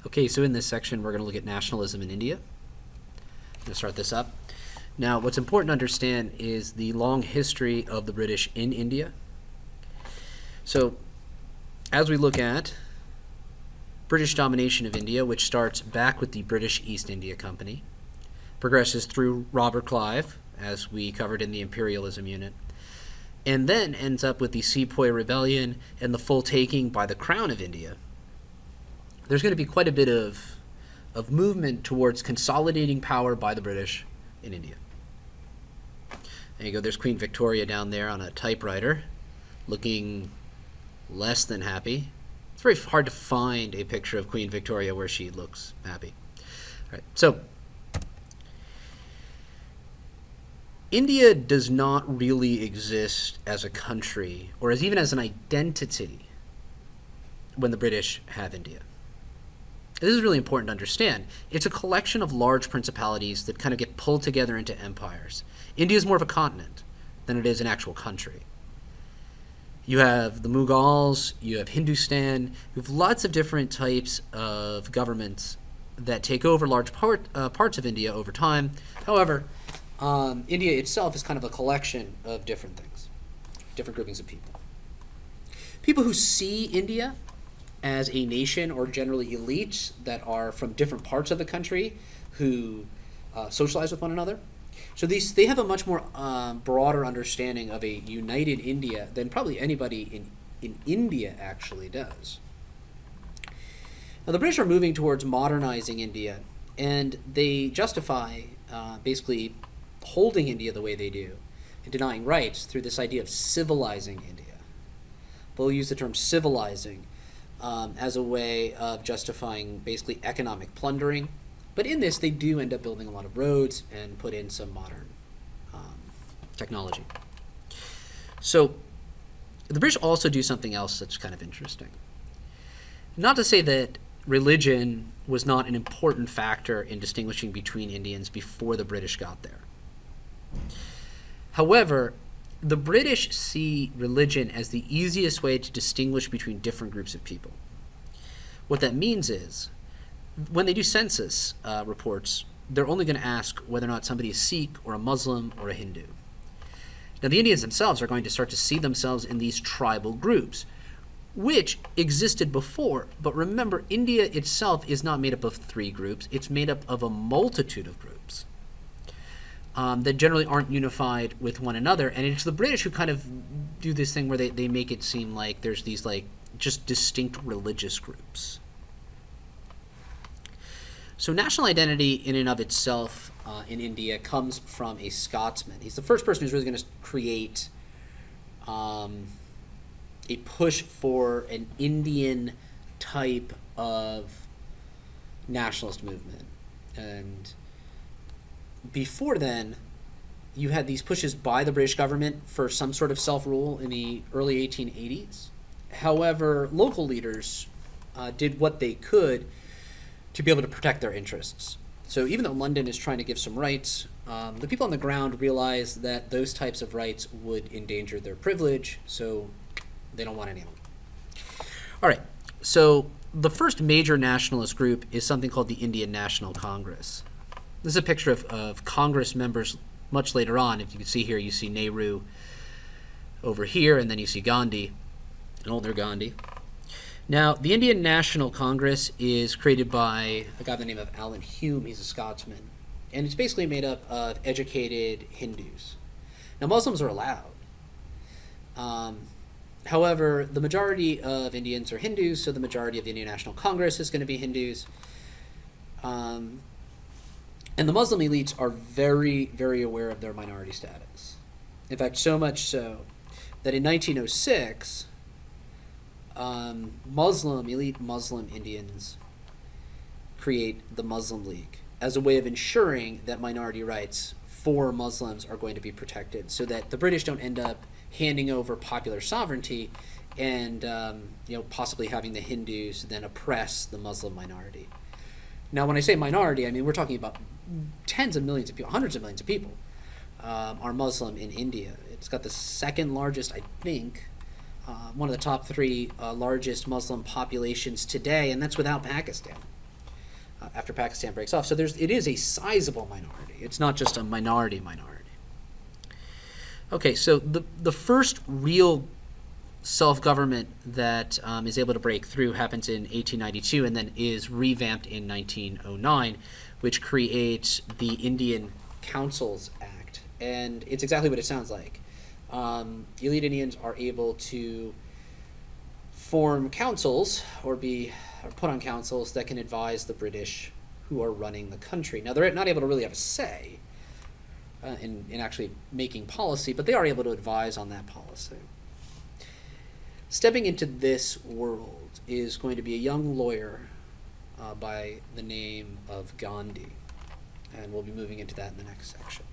Okay, so in this section, we're going to look at nationalism in India. I'm going to start this up. Now, what's important to understand is the long history of the British in India. So, as we look at British domination of India, which starts back with the British East India Company, progresses through Robert Clive, as we covered in the imperialism unit, and then ends up with the Sepoy Rebellion and the full taking by the Crown of India. There's going to be quite a bit of movement towards consolidating power by the British in India. There you go. There's Queen Victoria down there on a typewriter, looking less than happy. It's very hard to find a picture of Queen Victoria where she looks happy. All right, so India does not really exist as a country or as even as an identity when the British have India. This is really important to understand. It's a collection of large principalities that kind of get pulled together into empires. India is more of a continent than it is an actual country. You have the Mughals, you have Hindustan, you have lots of different types of governments that take over large parts of India over time. However, India itself is kind of a collection of different things, different groupings of people. People who see India as a nation, or generally elites that are from different parts of the country who socialize with one another. So they have a much more broader understanding of a united India than probably anybody in India actually does. Now the British are moving towards modernizing India, and they justify basically holding India the way they do and denying rights through this idea of civilizing India. They'll use the term civilizing as a way of justifying basically economic plundering. But in this, they do end up building a lot of roads and put in some modern technology. So the British also do something else that's kind of interesting. Not to say that religion was not an important factor in distinguishing between Indians before the British got there. However, the British see religion as the easiest way to distinguish between different groups of people. What that means is, when they do census reports, they're only going to ask whether or not somebody is Sikh or a Muslim or a Hindu. Now, the Indians themselves are going to start to see themselves in these tribal groups, which existed before. But remember, India itself is not made up of three groups. It's made up of a multitude of groups that generally aren't unified with one another. And it's the British who kind of do this thing where they make it seem like there's these just distinct religious groups. So national identity in and of itself in India comes from a Scotsman. He's the first person who's really going to create a push for an Indian type of nationalist movement. And before then, you had these pushes by the British government for some sort of self-rule in the early 1880s. However, local leaders did what they could to be able to protect their interests. So even though London is trying to give some rights, the people on the ground realize that those types of rights would endanger their privilege, so they don't want any of them. All right, so the first major nationalist group is something called the Indian National Congress. This is a picture of Congress members much later on. If you can see here, you see Nehru over here, and then you see Gandhi, an older Gandhi. Now, the Indian National Congress is created by a guy by the name of Alan Hume. He's a Scotsman. And it's basically made up of educated Hindus. Now, Muslims are allowed. However, the majority of Indians are Hindus, so the majority of the Indian National Congress is going to be Hindus. And the Muslim elites are very, very aware of their minority status. In fact, so much so that in 1906, elite Muslim Indians create the Muslim League as a way of ensuring that minority rights for Muslims are going to be protected, so that the British don't end up handing over popular sovereignty and possibly having the Hindus then oppress the Muslim minority. Now, when I say minority, I mean we're talking about tens of millions of people, hundreds of millions of people are Muslim in India. It's got the second largest, I think, one of the top three largest Muslim populations today, and that's without Pakistan. after Pakistan breaks off. So it is a sizable minority. It's not just a minority. Okay, so the first real self-government that is able to break through happens in 1892 and then is revamped in 1909, which creates the Indian Councils Act. And it's exactly what it sounds like. Elite Indians are able to form councils or put on councils that can advise the British who are running the country. Now, they're not able to really have a say in actually making policy, but they are able to advise on that policy. Stepping into this world is going to be a young lawyer by the name of Gandhi, and we'll be moving into that in the next section.